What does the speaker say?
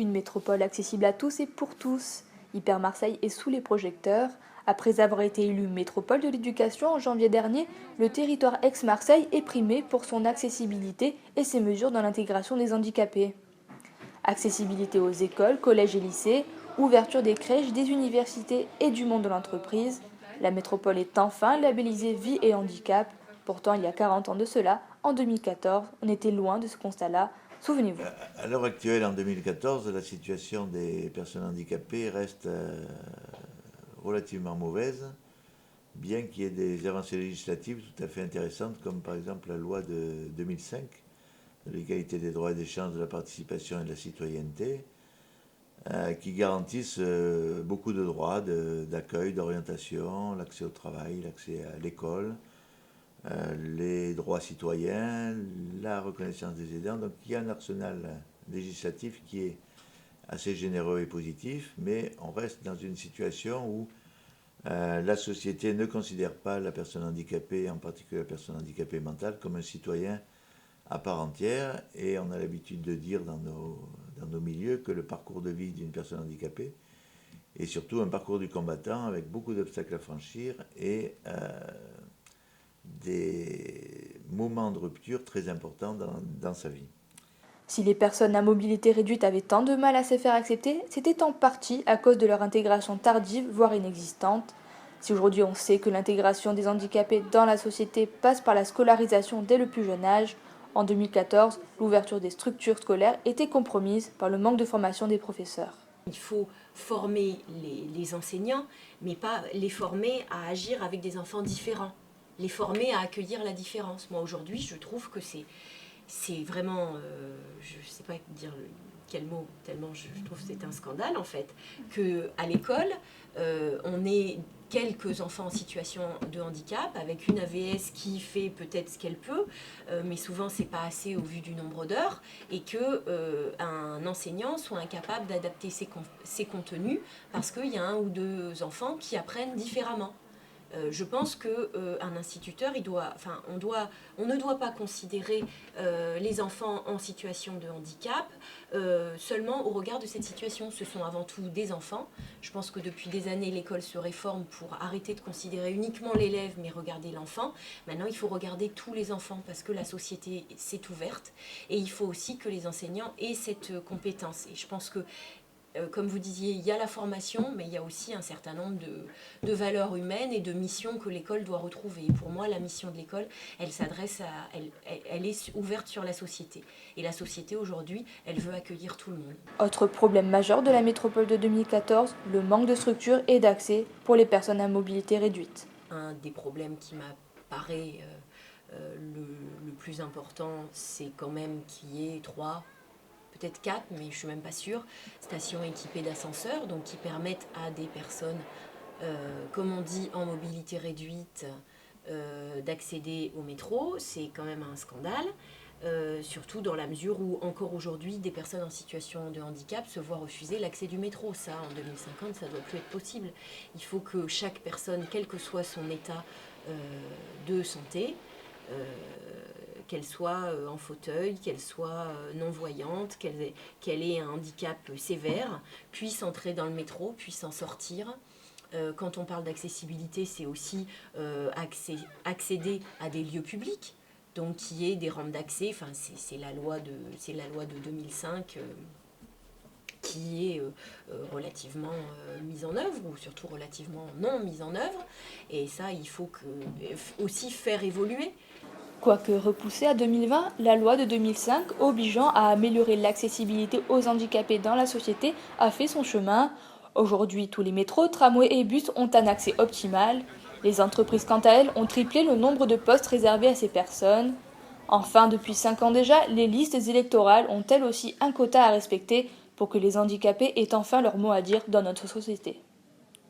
Une métropole accessible à tous et pour tous. Hyper Marseille est sous les projecteurs. Après avoir été élu métropole de l'éducation en janvier dernier, le territoire ex-Marseille est primé pour son accessibilité et ses mesures dans l'intégration des handicapés. Accessibilité aux écoles, collèges et lycées, ouverture des crèches, des universités et du monde de l'entreprise. La métropole est enfin labellisée Vie et Handicap. Pourtant, il y a 40 ans de cela, en 2014, on était loin de ce constat-là. Souvenez-vous. À l'heure actuelle, en 2014, la situation des personnes handicapées reste relativement mauvaise, bien qu'il y ait des avancées législatives tout à fait intéressantes, comme par exemple la loi de 2005, de l'égalité des droits et des chances, de la participation et de la citoyenneté, qui garantissent beaucoup de droits d'accueil, d'orientation, l'accès au travail, l'accès à l'école, les droits citoyens, la reconnaissance des aidants. Donc il y a un arsenal législatif qui est assez généreux et positif, mais on reste dans une situation où la société ne considère pas la personne handicapée, en particulier la personne handicapée mentale, comme un citoyen à part entière, et on a l'habitude de dire dans nos milieux que le parcours de vie d'une personne handicapée est surtout un parcours du combattant avec beaucoup d'obstacles à franchir et des moments de rupture très importants dans sa vie. Si les personnes à mobilité réduite avaient tant de mal à se faire accepter, c'était en partie à cause de leur intégration tardive, voire inexistante. Si aujourd'hui on sait que l'intégration des handicapés dans la société passe par la scolarisation dès le plus jeune âge, en 2014, l'ouverture des structures scolaires était compromise par le manque de formation des professeurs. Il faut former les enseignants, mais pas les former à agir avec des enfants différents, les former à accueillir la différence. Moi aujourd'hui, je trouve que c'est vraiment, je ne sais pas dire quel mot, tellement je trouve que c'est un scandale en fait, qu'à l'école, on ait quelques enfants en situation de handicap, avec une AVS qui fait peut-être ce qu'elle peut, mais souvent c'est pas assez au vu du nombre d'heures, et qu'un enseignant soit incapable d'adapter ses contenus parce qu'il y a un ou deux enfants qui apprennent différemment. Je pense qu'un instituteur, on ne doit pas considérer les enfants en situation de handicap seulement au regard de cette situation. Ce sont avant tout des enfants. Je pense que depuis des années, l'école se réforme pour arrêter de considérer uniquement l'élève, mais regarder l'enfant. Maintenant, il faut regarder tous les enfants parce que la société s'est ouverte et il faut aussi que les enseignants aient cette compétence. Et je pense que comme vous disiez, il y a la formation, mais il y a aussi un certain nombre de valeurs humaines et de missions que l'école doit retrouver. Et pour moi, la mission de l'école, elle est ouverte sur la société. Et la société, aujourd'hui, elle veut accueillir tout le monde. Autre problème majeur de la métropole de 2014, le manque de structure et d'accès pour les personnes à mobilité réduite. Un des problèmes qui m'apparaît le plus important, c'est quand même qu'il y ait 3, peut-être 4, mais je ne suis même pas sûre, stations équipées d'ascenseurs, donc qui permettent à des personnes, comme on dit, en mobilité réduite, d'accéder au métro. C'est quand même un scandale, surtout dans la mesure où, encore aujourd'hui, des personnes en situation de handicap se voient refuser l'accès du métro. Ça, en 2050, ça ne doit plus être possible. Il faut que chaque personne, quel que soit son état de santé, qu'elle soit en fauteuil, qu'elle soit non-voyante, qu'elle ait un handicap sévère, puisse entrer dans le métro, puisse en sortir. Quand on parle d'accessibilité, c'est aussi accéder à des lieux publics, donc qu'il y ait des rampes d'accès. Enfin, c'est la loi de 2005 qui est relativement mise en œuvre, ou surtout relativement non mise en œuvre. Et ça, il faut aussi faire évoluer. Quoique repoussée à 2020, la loi de 2005 obligeant à améliorer l'accessibilité aux handicapés dans la société a fait son chemin. Aujourd'hui, tous les métros, tramways et bus ont un accès optimal. Les entreprises, quant à elles, ont triplé le nombre de postes réservés à ces personnes. Enfin, depuis 5 ans déjà, les listes électorales ont elles aussi un quota à respecter pour que les handicapés aient enfin leur mot à dire dans notre société.